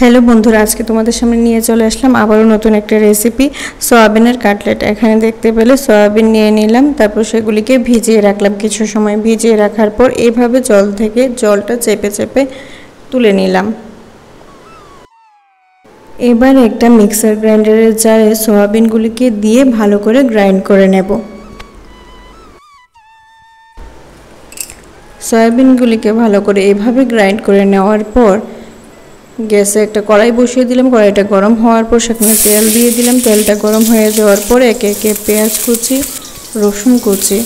Hello বন্ধুরা, আজকে তোমাদের সামনে নিয়ে চলে আসলাম আবারও নতুন একটা রেসিপি সয়াবিনের কাটলেট। এখানে দেখতে পেলে সয়াবিন নিয়ে নিলাম, তারপর সেগুলিকে ভিজিয়ে রাখলাম। কিছু সময় ভিজিয়ে রাখার পর এইভাবে জল থেকে জলটা চেপে চেপে তুলে নিলাম। এবার একটা মিক্সার গ্রাইন্ডারের জারে সয়াবিনগুলিকে দিয়ে ভালো করে গ্রাইন্ড করে নেব। সয়াবিনগুলিকে ভালো করে এভাবে গ্রাইন্ড করে নেওয়ার পর গ্যাসে একটা কড়াই বসিয়ে দিলাম। কড়াইটা গরম হওয়ার পর সেখানে তেল দিয়ে দিলাম। তেলটা গরম হয়ে যাওয়ার পর একে একে পেঁয়াজ কুচি, রসুন কুচি,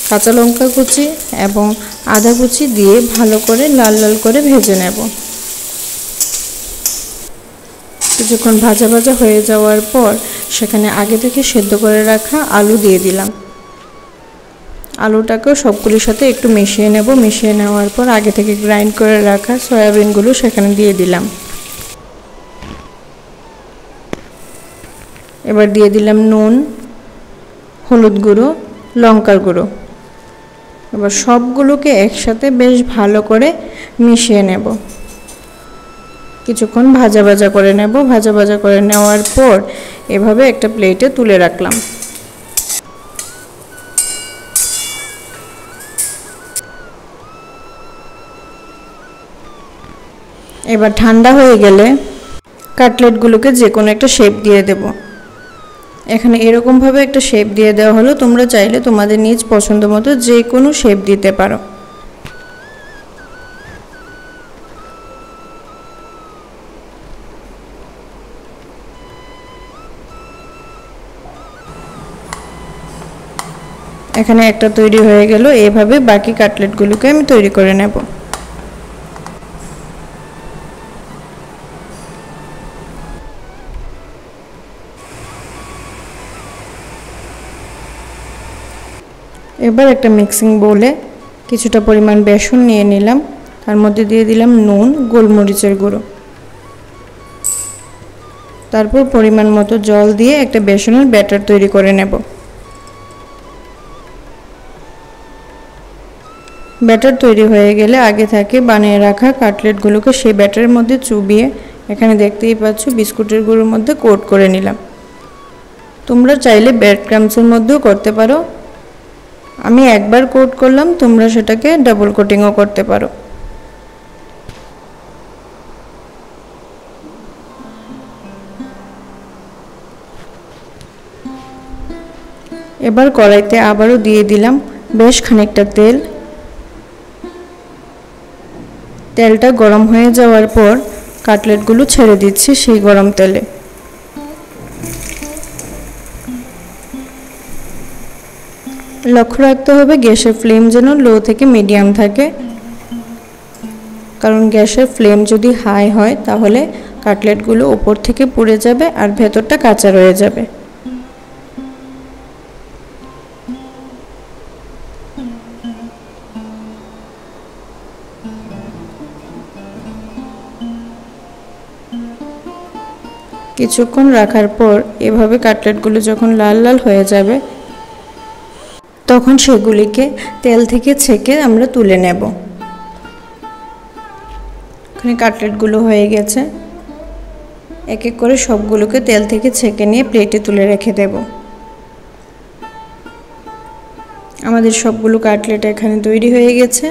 কাঁচা লঙ্কা কুচি এবং আদা কুচি দিয়ে ভালো করে লাল লাল করে ভেজে নেব। কিছুক্ষণ ভাজা ভাজা হয়ে যাওয়ার পর সেখানে আগে থেকে সেদ্ধ করে রাখা আলু দিয়ে দিলাম। আলুটাকেও সবগুলির সাথে একটু মিশিয়ে নেব। মিশিয়ে নেওয়ার পর আগে থেকে গ্রাইন্ড করে রাখা সয়াবিনগুলো সেখানে দিয়ে দিলাম। এবার দিয়ে দিলাম নুন, হলুদ গুঁড়ো, লঙ্কার গুঁড়ো। এবার সবগুলোকে একসাথে বেশ ভালো করে মিশিয়ে নেব। কিছুক্ষণ ভাজা ভাজা করে নেব। ভাজা ভাজা করে নেওয়ার পর এভাবে একটা প্লেটে তুলে রাখলাম। এবার ঠান্ডা হয়ে গেলে কাটলেটগুলোকে যে কোনো একটা শেপ দিয়ে দেব। এখানে এরকমভাবে একটা শেপ দিয়ে দেওয়া হলো। তোমরা চাইলে তোমাদের নিজ পছন্দ মতো যে কোনো শেপ দিতে পারো। এখানে একটা তৈরি হয়ে গেল। এভাবে বাকি কাটলেটগুলোকে আমি তৈরি করে নেব। এবার একটা মিক্সিং বোলে কিছুটা পরিমাণ বেসন নিয়ে নিলাম। তার মধ্যে দিয়ে দিলাম নুন, গোলমরিচের গুঁড়ো। তারপর পরিমাণ মতো জল দিয়ে একটা বেসনের ব্যাটার তৈরি করে নেব। ব্যাটার তৈরি হয়ে গেলে আগে থেকে বানিয়ে রাখা কাটলেটগুলোকে সেই ব্যাটারের মধ্যে চুবিয়ে এখানে দেখতেই পাচ্ছ বিস্কুটের গুঁড়োর মধ্যে কোট করে নিলাম। তোমরা চাইলে ব্রেড ক্রাম্বসের মধ্যেও করতে পারো। আমি একবার কোট করলাম, তোমরা সেটাকে ডাবল কোটিংও করতে পারো। এবার কড়াইতে আবারও দিয়ে দিলাম বেশ খানিকটা তেল। তেলটা গরম হয়ে যাওয়ার পর কাটলেটগুলো ছেড়ে দিচ্ছি সেই গরম তেলে। লক্ষ্য রাখতে হবে গ্যাসের ফ্লেম যেন লো থেকে মিডিয়াম থাকে, কারণ গ্যাসের ফ্লেম যদি হাই হয় তাহলে কাটলেটগুলো উপর থেকে পুড়ে যাবে আর ভেতরটা কাঁচা রয়ে যাবে। কিছুক্ষণ রাখার পর এভাবে কাটলেটগুলো যখন লাল লাল হয়ে যাবে তখন সেগুলিকে তেল থেকে ছেঁকে আমরা তুলে নেব। এখানে কাটলেটগুলো হয়ে গেছে। এক এক করে সবগুলোকে তেল থেকে ছেঁকে নিয়ে প্লেটে তুলে রেখে দেব। আমাদের সবগুলো কাটলেট এখানে তৈরি হয়ে গেছে।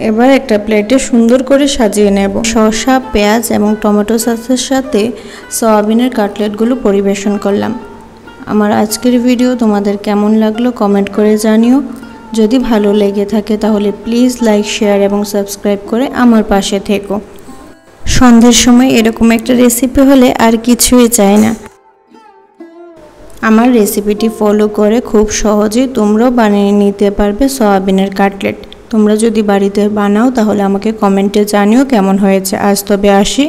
এবার একটা প্লেটে সুন্দর করে সাজিয়ে নেব। শসা, পেঁয়াজ এবং টমেটো সসের সাথে সয়াবিনের কাটলেটগুলো পরিবেশন করলাম। আমার আজকের ভিডিও তোমাদের কেমন লাগলো কমেন্ট করে জানিও। যদি ভালো লেগে থাকে তাহলে প্লিজ লাইক, শেয়ার এবং সাবস্ক্রাইব করে আমার পাশে থেকো। সন্ধ্যের সময় এরকম একটা রেসিপি হলে আর কিছুই চাই না। আমার রেসিপিটি ফলো করে খুব সহজেই তোমরাও বানিয়ে নিতে পারবে সয়াবিনের কাটলেট। তোমরা যদি বাড়িতে বানাও তাহলে আমাকে কমেন্টে জানিও কেমন হয়েছে। আজ তবে আসি।